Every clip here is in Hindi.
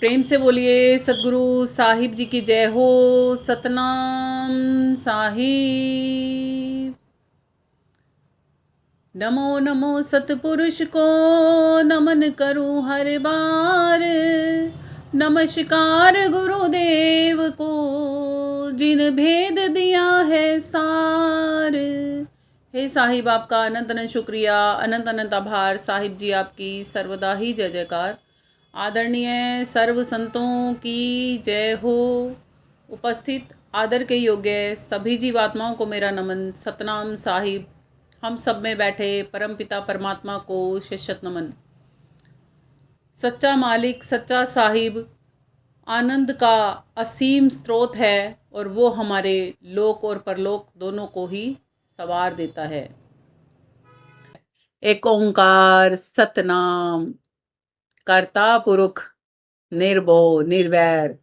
प्रेम से बोलिए सदगुरु साहिब जी की जय हो। सतनाम साहिब। नमो नमो सतपुरुष को नमन करूं हर बार। नमस्कार गुरुदेव को जिन भेद दिया है सार। हे साहिब, आपका अनंत अनंत शुक्रिया, अनंत अनंत आभार। साहिब जी आपकी सर्वदा ही जय जयकार। आदरणीय सर्व संतों की जय हो। उपस्थित आदर के योग्य सभी जीवात्माओं को मेरा नमन। सतनाम साहिब। हम सब में बैठे परमपिता परमात्मा को शत नमन। सच्चा मालिक, सच्चा साहिब आनंद का असीम स्रोत है और वो हमारे लोक और परलोक दोनों को ही सवार देता है। एक ओंकार सतनाम। कर्ता पुरुष निर्भो निर्वैर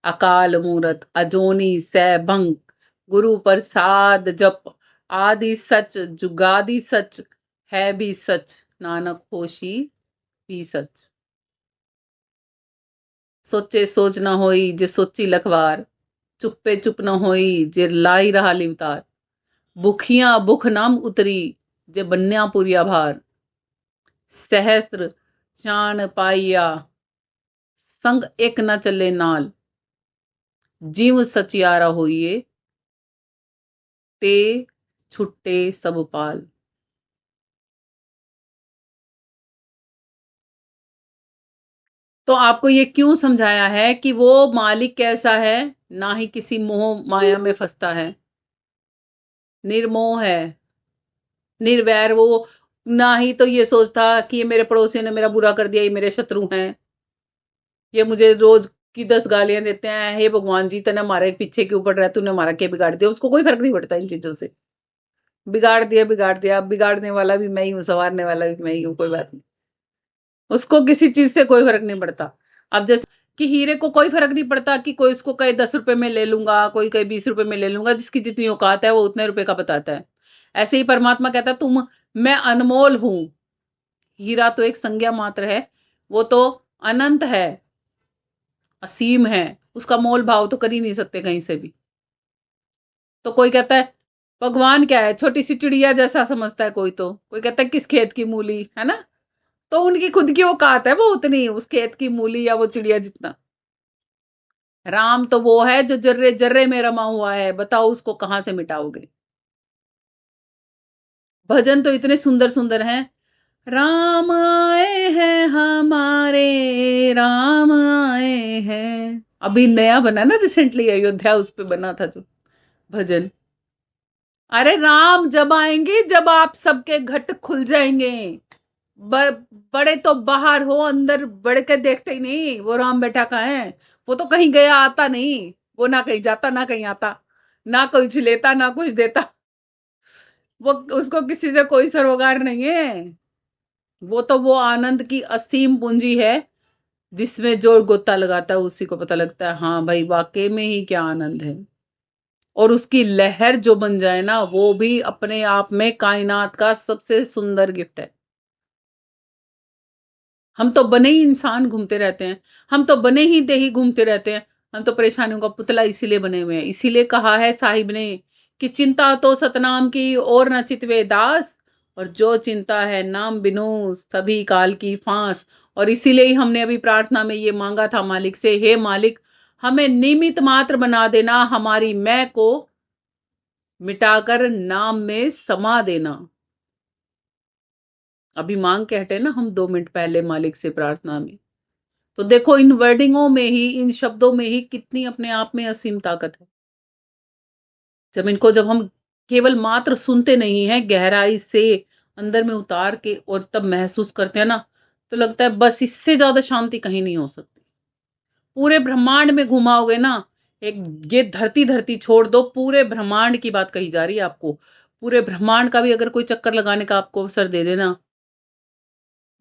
अकाल मूरत अजोनी सैभंग गुरु प्रसाद जप। आदि सच जुगादि सच है भी सच, नानक होशी भी सच। सोचे सोच न होई जे सोची लखवार, चुप्पे चुप न होई जे लाई रहा लिवतार। भुखिया भुख नाम उतरी जे बन्या पुरिया भार। सहस्त्र शान पाइया संग एक न चले नाल। जीव सचियारा होइए ते छुट्टे सब पाल। तो आपको ये क्यों समझाया है कि वो मालिक कैसा है? ना ही किसी मोह माया में फंसता है, निर्मोह है, निर्वैर। वो ना ही तो ये सोचता कि ये मेरे पड़ोसियों ने मेरा बुरा कर दिया, ये मेरे शत्रु हैं, ये मुझे रोज की 10 गालियां देते हैं। हे भगवान जी, तने हमारे पीछे क्यों पड़ रहा है, तूने हमारा क्या बिगाड़ दिया? उसको कोई फर्क नहीं पड़ता इन चीजों से। बिगाड़ दिया बिगाड़ दिया, बिगाड़ने वाला भी मैं ही हूँ, संवारने वाला भी मैं ही हूँ, कोई बात नहीं। उसको किसी चीज से कोई फर्क नहीं पड़ता। अब जैसे कि हीरे को कोई फर्क नहीं पड़ता कि कोई उसको कहे 10 रुपए में ले लूंगा, कोई कहे 20 रुपए में ले लूंगा। जिसकी जितनी औकात है वो उतने रुपए का बताता है। ऐसे ही परमात्मा कहता है मैं अनमोल हूं। हीरा तो एक संज्ञा मात्र है, वो तो अनंत है, असीम है। उसका मोल भाव तो कर ही नहीं सकते कहीं से भी। तो कोई कहता है भगवान क्या है, छोटी सी चिड़िया जैसा समझता है कोई। तो कोई कहता है किस खेत की मूली है ना। तो उनकी खुद की औकात है, वो उतनी उस खेत की मूली या वो चिड़िया जितना। राम तो वो है जो जर्रे जर्रे में रमा हुआ है, बताओ उसको कहां से मिटाओगे? भजन तो इतने सुंदर सुंदर हैं। राम आए हैं हमारे, राम आए हैं। अभी नया बना ना रिसेंटली, अयोध्या उस पे बना था जो भजन। अरे राम जब आएंगे जब आप सबके घट खुल जाएंगे। ब, बड़े तो बाहर हो, अंदर बढ़ के देखते ही नहीं वो राम बेटा कहाँ है। वो तो कहीं गया आता नहीं, वो ना कहीं जाता ना कहीं आता, ना कुछ लेता ना कुछ देता। वो उसको किसी से कोई सरोकार नहीं है। वो आनंद की असीम पूंजी है, जिसमें जो गोता लगाता है उसी को पता लगता है हाँ भाई वाकई में ही क्या आनंद है। और उसकी लहर जो बन जाए ना, वो भी अपने आप में कायनात का सबसे सुंदर गिफ्ट है। हम तो बने ही इंसान घूमते रहते हैं, हम तो बने ही देही घूमते रहते हैं। हम तो परेशानियों का पुतला इसीलिए बने हुए हैं। इसीलिए कहा है साहिब ने कि चिंता तो सतनाम की और न चितवे दास, और जो चिंता है नाम बिनु सभी काल की फांस। और इसीलिए ही हमने अभी प्रार्थना में ये मांगा था मालिक से, हे मालिक हमें निमित मात्र बना देना, हमारी मैं को मिटाकर नाम में समा देना। अभी मांग के हटे ना हम 2 मिनट पहले मालिक से प्रार्थना में। तो देखो इन वर्डिंगों में ही, इन शब्दों में ही कितनी अपने आप में असीम ताकत है। जब हम केवल मात्र सुनते नहीं हैं, गहराई से अंदर में उतार के और तब महसूस करते हैं ना, तो लगता है बस इससे ज्यादा शांति कहीं नहीं हो सकती। पूरे ब्रह्मांड में घुमाओगे ना, एक ये धरती धरती छोड़ दो, पूरे ब्रह्मांड की बात कही जा रही है आपको। पूरे ब्रह्मांड का भी अगर कोई चक्कर लगाने का आपको अवसर दे देना,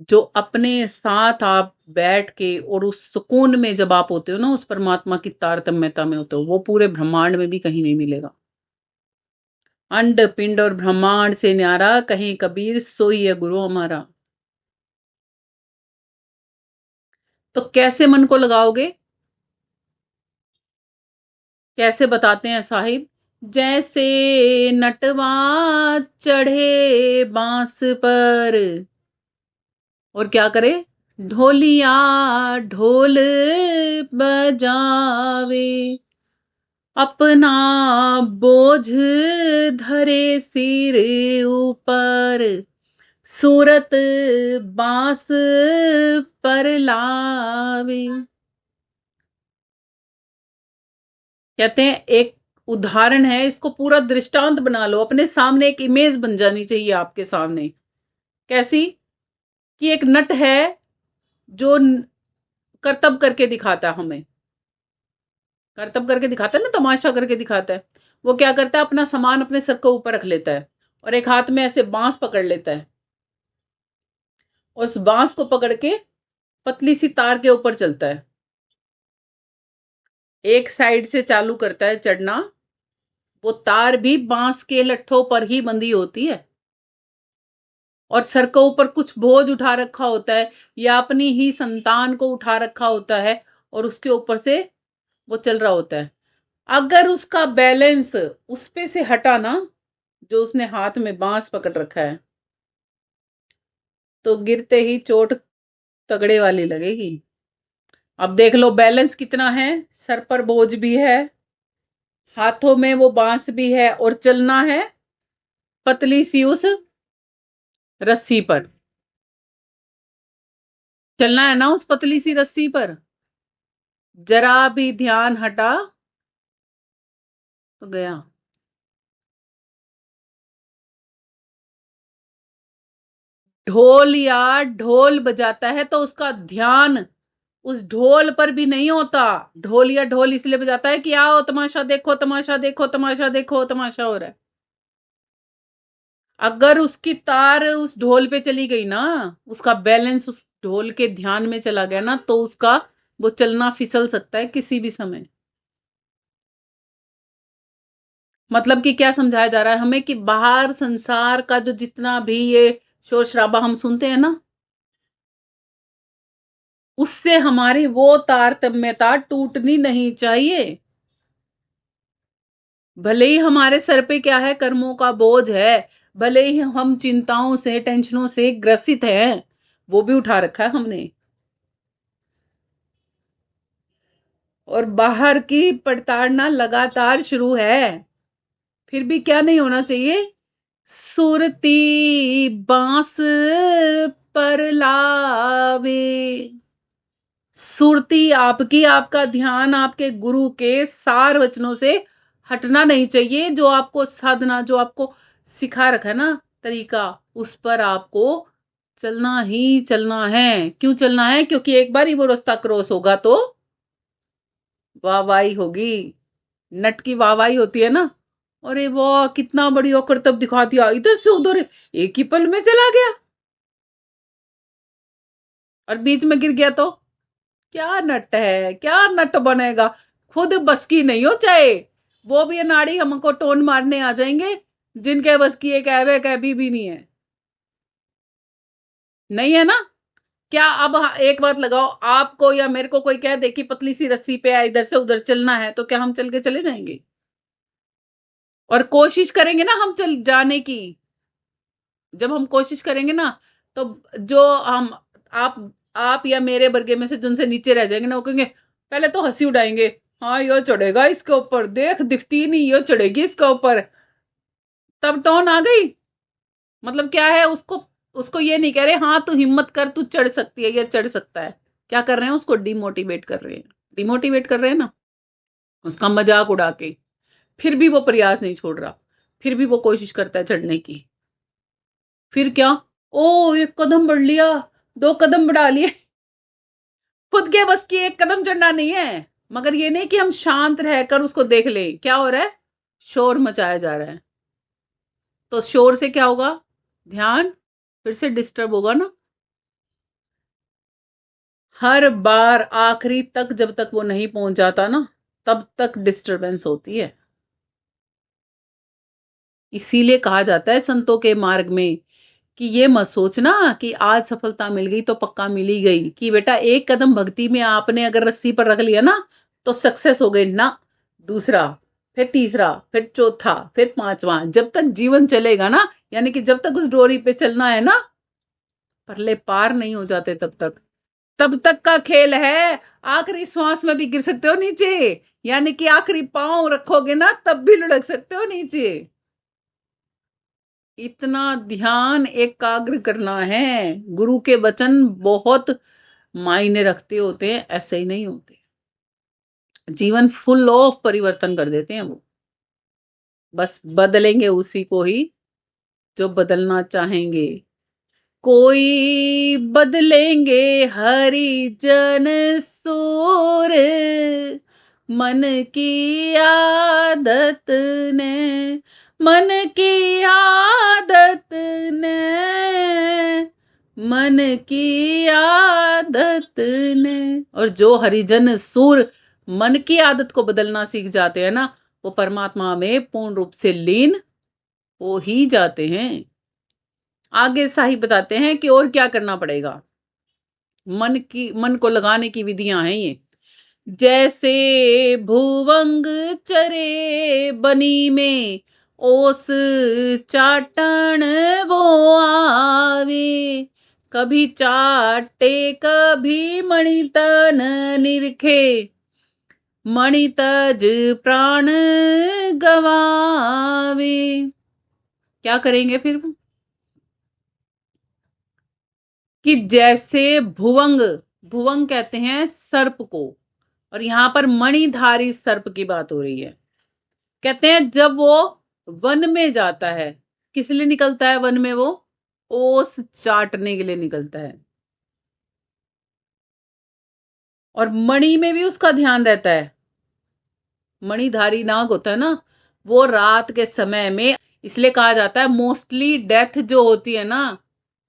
जो अपने साथ आप बैठ के और उस सुकून में जब आप होते हो ना, उस परमात्मा की तारतम्यता में होते हो, वो पूरे ब्रह्मांड में भी कहीं नहीं मिलेगा। अंड पिंड और ब्रह्मांड से न्यारा, कहीं कबीर सोई है गुरु हमारा। तो कैसे मन को लगाओगे? कैसे बताते हैं साहिब? जैसे नटवा चढ़े बांस पर, और क्या करे? ढोलिया ढोल बजावे, अपना बोझ धरे सिर ऊपर, सूरत बांस पर लावे। कहते हैं एक उदाहरण है, इसको पूरा दृष्टांत बना लो, अपने सामने एक इमेज बन जानी चाहिए आपके सामने। कैसी? कि एक नट है जो करतब करके दिखाता है हमें, करतब करके दिखाता है ना, तमाशा करके दिखाता है। वो क्या करता है? अपना सामान अपने सर को ऊपर रख लेता है और एक हाथ में ऐसे बांस पकड़ लेता है, और उस बांस को पकड़ के पतली सी तार के ऊपर चलता है। एक साइड से चालू करता है चढ़ना, वो तार भी बांस के लट्ठों पर ही बंधी होती है, और सर के ऊपर कुछ बोझ उठा रखा होता है, या अपनी ही संतान को उठा रखा होता है, और उसके ऊपर से वो चल रहा होता है। अगर उसका बैलेंस उस पे से हटा ना, जो उसने हाथ में बांस पकड़ रखा है, तो गिरते ही चोट तगड़े वाली लगेगी। अब देख लो बैलेंस कितना है, सर पर बोझ भी है, हाथों में वो बांस भी है, और चलना है पतली सी उस रस्सी पर। चलना है ना उस पतली सी रस्सी पर, जरा भी ध्यान हटा तो गया। ढोल या ढोल बजाता है तो उसका ध्यान उस ढोल पर भी नहीं होता। ढोल या ढोल इसलिए बजाता है कि आओ तमाशा देखो, तमाशा देखो, तमाशा देखो, तमाशा हो रहा है। अगर उसकी तार उस ढोल पे चली गई ना, उसका बैलेंस उस ढोल के ध्यान में चला गया ना, तो उसका वो चलना फिसल सकता है किसी भी समय। मतलब कि क्या समझाया जा रहा है हमें? कि बाहर संसार का जो जितना भी ये शोर शराबा हम सुनते हैं ना, उससे हमारी वो तारतम्यता टूटनी नहीं चाहिए। भले ही हमारे सर पे क्या है, कर्मों का बोझ है, भले ही हम चिंताओं से टेंशनों से ग्रसित हैं, वो भी उठा रखा है हमने, और बाहर की पड़ताड़ना लगातार शुरू है, फिर भी क्या नहीं होना चाहिए? सुरती बांस पर लावे। सुरती आपकी, आपका ध्यान आपके गुरु के सार वचनों से हटना नहीं चाहिए। जो आपको साधना, जो आपको सिखा रखा है ना तरीका, उस पर आपको चलना ही चलना है। क्यों चलना है? क्योंकि एक बार ही वो रास्ता क्रॉस होगा तो वाहवाही होगी। नट की वाहवाही होती है ना, अरे वाह कितना बढ़िया करतब दिखा दिया, इधर से उधर एक ही पल में चला गया, और बीच में गिर गया तो क्या नट है, क्या नट बनेगा? खुद बस की नहीं हो चाहे, वो भी अनाड़ी हमको टोन मारने आ जाएंगे, जिनके बस की एक ऐवे कैबी भी नहीं है। नहीं है ना? क्या अब एक बात लगाओ, आपको या मेरे को कोई कह दे कि पतली सी रस्सी पे इधर से उधर चलना है, तो क्या हम चल के चले जाएंगे? और कोशिश करेंगे ना हम चल जाने की। जब हम कोशिश करेंगे ना, तो जो हम आप या मेरे वर्गे में से जिनसे नीचे रह जाएंगे ना, वो कहेंगे, पहले तो हंसी उड़ाएंगे, हाँ ये चढ़ेगा इसके ऊपर, देख दिखती नहीं ये चढ़ेगी इसके ऊपर। तब टोन आ गई। मतलब क्या है, उसको उसको ये नहीं कह रहे हाँ तू हिम्मत कर, तू चढ़ सकती है या चढ़ सकता है। क्या कर रहे हैं? उसको डिमोटिवेट कर रहे हैं। डिमोटिवेट कर रहे हैं ना, उसका मजाक उड़ा के। फिर भी वो प्रयास नहीं छोड़ रहा, फिर भी वो कोशिश करता है चढ़ने की। फिर क्या? ओ एक कदम बढ़ लिया, दो कदम बढ़ा लिए, खुद के बस की एक कदम चढ़ना नहीं है। मगर ये नहीं कि हम शांत रहकर उसको देख लें क्या हो रहा है, शोर मचाया जा रहा है। तो शोर से क्या होगा? ध्यान फिर से डिस्टर्ब होगा ना। हर बार आखिरी तक जब तक वो नहीं पहुंच जाता ना, तब तक डिस्टरबेंस होती है। इसीलिए कहा जाता है संतों के मार्ग में कि ये मत सोचना कि आज सफलता मिल गई तो पक्का मिल ही गई, कि बेटा एक कदम भक्ति में आपने अगर रस्सी पर रख लिया ना तो सक्सेस हो गई ना। दूसरा, फिर तीसरा, फिर चौथा, फिर पांचवा, जब तक जीवन चलेगा ना, यानी कि जब तक उस डोरी पे चलना है ना, परले पार नहीं हो जाते तब तक का खेल है। आखिरी श्वास में भी गिर सकते हो नीचे, यानी कि आखिरी पांव रखोगे ना तब भी लुढ़क सकते हो नीचे। इतना ध्यान एकाग्र करना है। गुरु के वचन बहुत मायने रखते होते हैं, ऐसे ही नहीं होते। जीवन फुल ऑफ परिवर्तन कर देते हैं वो। बस बदलेंगे उसी को ही जो बदलना चाहेंगे। कोई बदलेंगे हरिजन सूर, मन की आदत ने, मन की आदत ने, मन की आदत ने। और जो हरिजन सूर मन की आदत को बदलना सीख जाते हैं ना, वो परमात्मा में पूर्ण रूप से लीन हो ही जाते हैं। आगे साहिब बताते हैं कि और क्या करना पड़ेगा। मन को लगाने की विधियां हैं ये। जैसे भुवंग चरे बनी में, ओस चाटण वो आवे। कभी चाटे कभी मणितन निरखे, मणितज प्राण गवावे। क्या करेंगे फिर वो? कि जैसे भुवंग, भुवंग कहते हैं सर्प को, और यहां पर मणिधारी सर्प की बात हो रही है। कहते हैं जब वो वन में जाता है, किस लिए निकलता है वन में? वो ओस चाटने के लिए निकलता है। और मणि में भी उसका ध्यान रहता है। मणिधारी नाग होता है ना, वो रात के समय में, इसलिए कहा जाता है मोस्टली डेथ जो होती है ना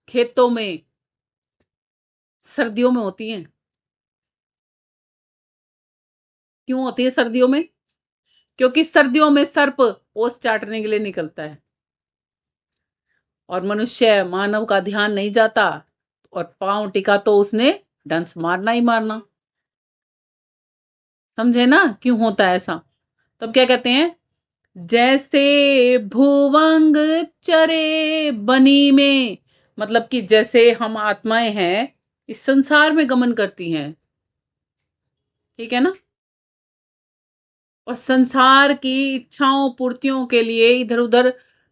खेतों में, सर्दियों में होती है। क्यों होती है सर्दियों में? क्योंकि सर्दियों में सर्प ओस चाटने के लिए निकलता है और मनुष्य मानव का ध्यान नहीं जाता, और पांव टिका तो उसने डंस मारना ही मारना। समझे ना क्यों होता है ऐसा? तब क्या कहते हैं? जैसे भुवंग चरे बनी में, मतलब कि जैसे हम आत्माएं हैं इस संसार में गमन करती हैं, ठीक है ना, और संसार की इच्छाओं पूर्तियों के लिए इधर उधर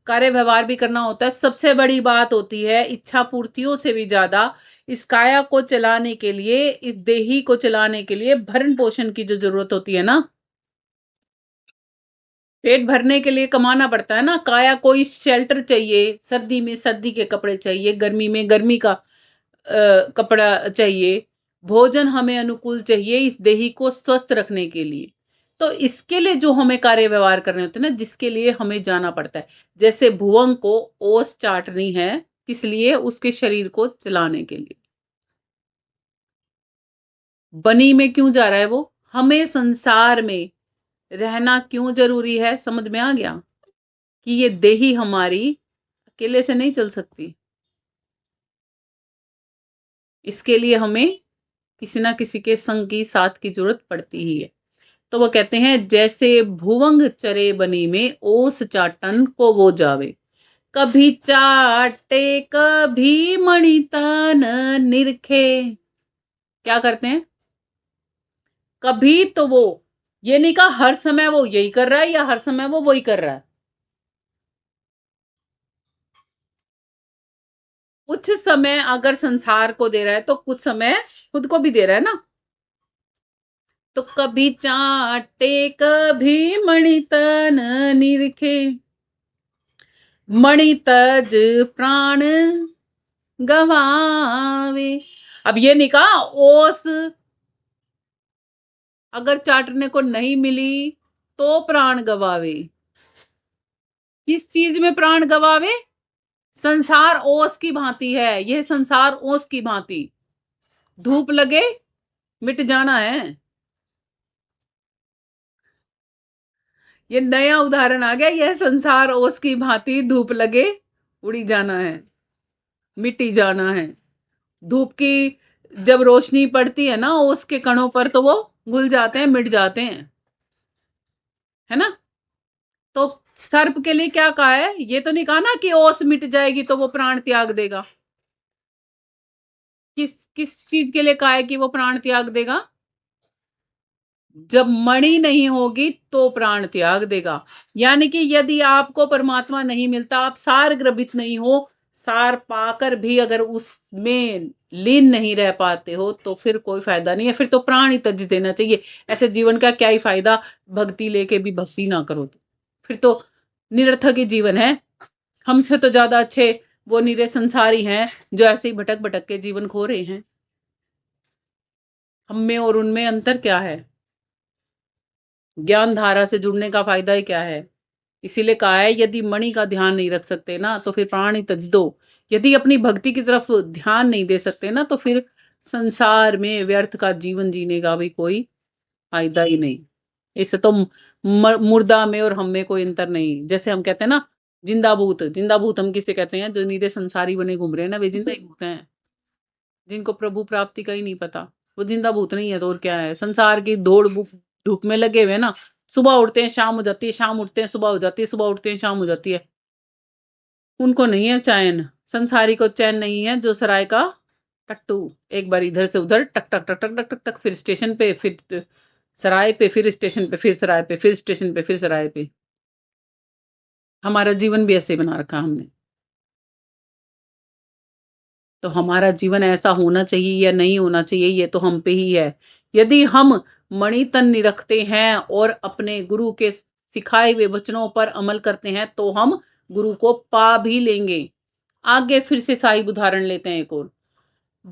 कार्य व्यवहार भी करना होता है। सबसे बड़ी बात होती है इच्छा पूर्तियों से भी ज्यादा इस काया को चलाने के लिए, इस देही को चलाने के लिए भरण पोषण की जो जरूरत होती है ना, पेट भरने के लिए कमाना पड़ता है ना। काया को शेल्टर चाहिए, सर्दी में सर्दी के कपड़े चाहिए, गर्मी में गर्मी का कपड़ा चाहिए, भोजन हमें अनुकूल चाहिए इस देही को स्वस्थ रखने के लिए। तो इसके लिए जो हमें कार्य व्यवहार करने होते हैं ना, जिसके लिए हमें जाना पड़ता है। जैसे भुवंग को ओस चाटनी है, किस लिए? उसके शरीर को चलाने के लिए। बनी में क्यों जा रहा है वो? हमें संसार में रहना क्यों जरूरी है? समझ में आ गया कि ये देही हमारी अकेले से नहीं चल सकती। इसके लिए हमें किसी ना किसी के संग की साथ की जरूरत पड़ती ही है। तो वो कहते हैं जैसे भुवंग चरे बनी में, ओस चाटन को वो जावे। कभी चाटे कभी मणितन निरखे। क्या करते हैं? कभी तो वो, ये नहीं कहा हर समय वो यही कर रहा है या हर समय वो वही कर रहा है। कुछ समय अगर संसार को दे रहा है तो कुछ समय खुद को भी दे रहा है ना। तो कभी चाटे कभी मणितन निरखे, मणितज प्राण गवावे। अब ये नहीं कहा ओस अगर चाटने को नहीं मिली तो प्राण गवावे। किस चीज में प्राण गवावे? संसार ओस की भांति है, यह संसार ओस की भांति, धूप लगे मिट जाना है। ये नया उदाहरण आ गया, यह संसार ओस की भांति, धूप लगे उड़ी जाना है। मिट ही जाना है। धूप की जब रोशनी पड़ती है ना उसके कणों पर, तो वो घुल जाते हैं, मिट जाते हैं, है ना। तो सर्प के लिए क्या कहा है, ये तो नहीं कहा ना कि ओस मिट जाएगी तो वो प्राण त्याग देगा। किस किस चीज के लिए कहा है कि वो प्राण त्याग देगा? जब मणि नहीं होगी तो प्राण त्याग देगा। यानी कि यदि आपको परमात्मा नहीं मिलता, आप सार ग्रभित नहीं हो, सार पाकर भी अगर उसमें लीन नहीं रह पाते हो, तो फिर कोई फायदा नहीं है, फिर तो प्राण ही त्यज देना चाहिए। ऐसे जीवन का क्या ही फायदा, भक्ति लेके भी भक्ति ना करो तो फिर तो निरर्थक ही जीवन है। हमसे तो ज्यादा अच्छे वो निरे संसारी हैं जो ऐसे ही भटक भटक के जीवन खो रहे हैं। हम में और उनमें अंतर क्या है? ज्ञान धारा से जुड़ने का फायदा ही क्या है? इसीलिए कहा है यदि मणि का ध्यान नहीं रख सकते ना तो फिर प्राण ही त्यज दो। यदि अपनी भक्ति की तरफ ध्यान नहीं दे सकते ना तो फिर संसार में व्यर्थ का जीवन जीने का भी कोई फायदा ही नहीं। इससे तो मुर्दा में और हम में कोई अंतर नहीं। जैसे हम कहते हैं ना जिंदा भूत, जिंदा भूत हम किसे कहते हैं? जो नीरे संसारी बने घूम रहे हैं ना, वे जिंदा ही भूत हैं, जिनको प्रभु प्राप्ति का ही नहीं पता। वो जिंदा भूत नहीं है तो और क्या है? संसार की दौड़ धूप में लगे हुए ना, सुबह उठते हैं शाम हो जाती है, शाम उठते हैं सुबह हो जाती है, सुबह उठते हैं शाम हो जाती है। उनको नहीं है चैन, संसारी को चैन नहीं है, जो सराय का टट्टू। एक बार इधर से उधर टक टक टक टक टक टक टक, फिर स्टेशन पे, फिर सराय पे, फिर स्टेशन पे, फिर सराय पे, फिर स्टेशन पे, फिर सराय पे। हमारा जीवन भी ऐसे बना रखा हमने। तो हमारा जीवन ऐसा होना चाहिए या नहीं होना चाहिए, ये तो हम पे ही है। यदि हम मणितन निरखते हैं और अपने गुरु के सिखाए हुए वचनों पर अमल करते हैं तो हम गुरु को पा भी लेंगे। आगे फिर से साहिब उदाहरण लेते हैं एक और।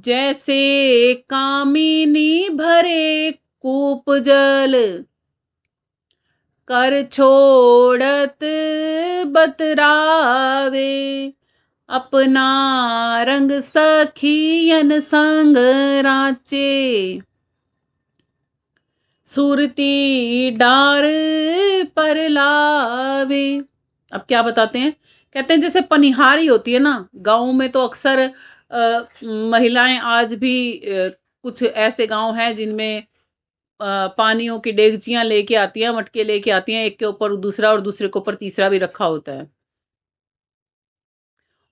जैसे कामिनी भरे कूप जल, कर छोड़त बतरावे, अपना रंग सखियन संग राचे, सुरती डार पर लावे। अब क्या बताते हैं? कहते हैं जैसे पनिहारी होती है ना, गाँव में तो अक्सर महिलाएं आज भी कुछ ऐसे गांव हैं जिनमें पानियों की डेगचियां लेके आती हैं, मटके लेके आती हैं, एक के ऊपर दूसरा और दूसरे के ऊपर तीसरा भी रखा होता है।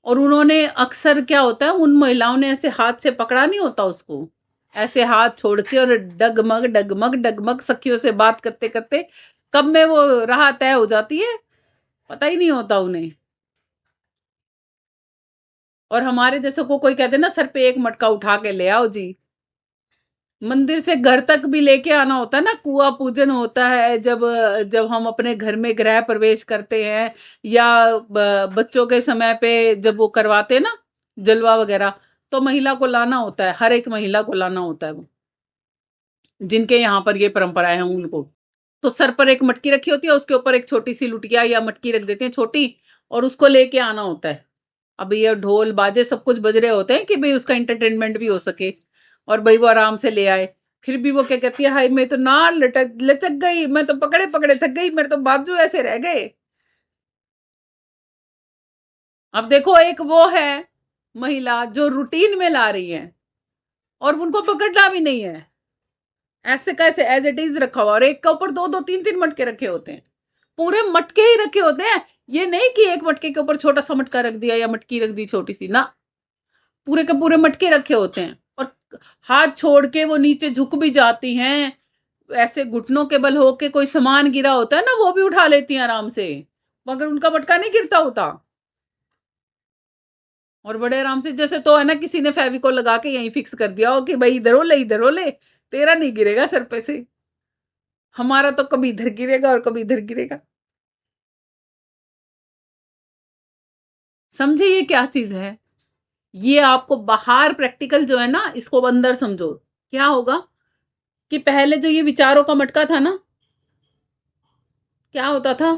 और उन्होंने अक्सर क्या होता है, उन महिलाओं ने ऐसे हाथ से पकड़ा नहीं होता उसको, ऐसे हाथ छोड़ के और डगमग डगमग डगमग सखियों से बात करते करते कब में वो राह तय हो जाती है, पता ही नहीं होता उन्हें। और हमारे जैसे को कोई कहते ना सर पे एक मटका उठा के ले आओ जी, मंदिर से घर तक भी लेके आना होता है ना, कुआं पूजन होता है जब जब हम अपने घर में गृह प्रवेश करते हैं, या बच्चों के समय पे जब वो करवाते हैं ना जलवा वगैरह, तो महिला को लाना होता है, हर एक महिला को लाना होता है वो, जिनके यहाँ पर ये परंपराएं हैं उनको। तो सर पर एक मटकी रखी होती है, उसके ऊपर एक छोटी सी लुटिया या मटकी रख देते हैं छोटी, और उसको लेके आना होता है। अब ये ढोल बाजे सब कुछ बज रहे होते हैं कि भाई उसका एंटरटेनमेंट भी हो सके, और भाई वो आराम से ले आए। फिर भी वो क्या कहती है, हाय मैं तो ना लटक लचक गई, मैं तो पकड़े पकड़े थक गई, मेरे तो बाजू ऐसे रह गए। अब देखो एक वो है महिला जो रूटीन में ला रही है और उनको पकड़ना भी नहीं है, ऐसे कैसे एज इट इज रखा हुआ, और एक के ऊपर दो दो तीन तीन मटके रखे होते हैं, पूरे मटके ही रखे होते हैं। ये नहीं कि एक मटके के ऊपर छोटा सा मटका रख दिया या मटकी रख दी छोटी सी ना, पूरे के पूरे मटके रखे होते हैं। और हाथ छोड़ के वो नीचे झुक भी जाती हैं, ऐसे घुटनों के बल होके कोई सामान गिरा होता है ना वो भी उठा लेती हैं आराम से, मगर उनका मटका नहीं गिरता होता। और बड़े आराम से, जैसे तो है ना किसी ने फेविकोल लगा के यहीं फिक्स कर दिया हो कि भाई इधर हो ले, तेरा नहीं गिरेगा सर पे से, हमारा तो कभी इधर गिरेगा और कभी इधर गिरेगा। समझे ये क्या चीज है? ये आपको बाहर प्रैक्टिकल जो है ना, इसको अंदर समझो। क्या होगा कि पहले जो ये विचारों का मटका था ना, क्या होता था,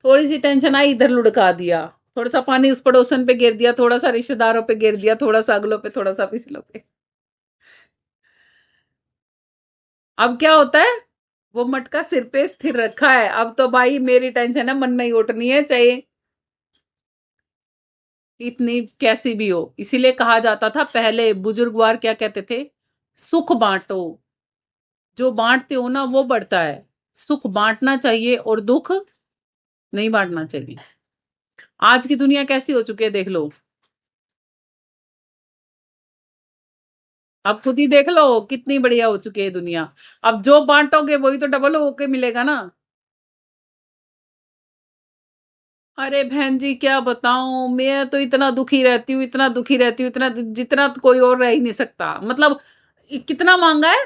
थोड़ी सी टेंशन आई इधर लुढ़का दिया, थोड़ा सा पानी उस पड़ोसन पे गिर दिया, थोड़ा सा रिश्तेदारों पे गिर दिया, थोड़ा सा अगलों पे, थोड़ा सा पिछलों पे। अब क्या होता है, वो मटका सिर पे स्थिर रखा है, अब तो भाई मेरी टेंशन है मन नहीं उठनी है, चाहे इतनी कैसी भी हो। इसीलिए कहा जाता था पहले बुजुर्गवार क्या कहते थे? सुख बाँटो। जो बाँटते हो ना वो बढ़ता है। सुख बाँटना चाहिए और दुःख नहीं बाँटना चाहिए। आज की दुनिया कैसी हो चुकी है देख लो। अब खुद ही देख लो कितनी बढ़िया हो चुकी है दुनिया। अब जो बाँटोगे वही तो डबल होके मिलेगा ना। अरे बहन जी क्या बताऊँ, मैं तो इतना दुखी रहती हूँ, इतना दुखी रहती हूँ, इतना जितना तो कोई और रह ही नहीं सकता। मतलब कितना माँगा है?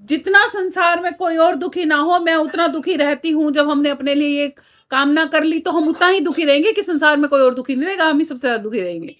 जितना संसार में कोई और दुखी ना हो, मैं उतना दुखी रहती हूँ। जब हमने अपने लिए ये कामना कर ली तो हम उतना ही दुखी रहेंगे कि संसार में कोई और दुखी नहीं रहेगा, हम ही सबसे ज़्यादा दुखी रहेंगे।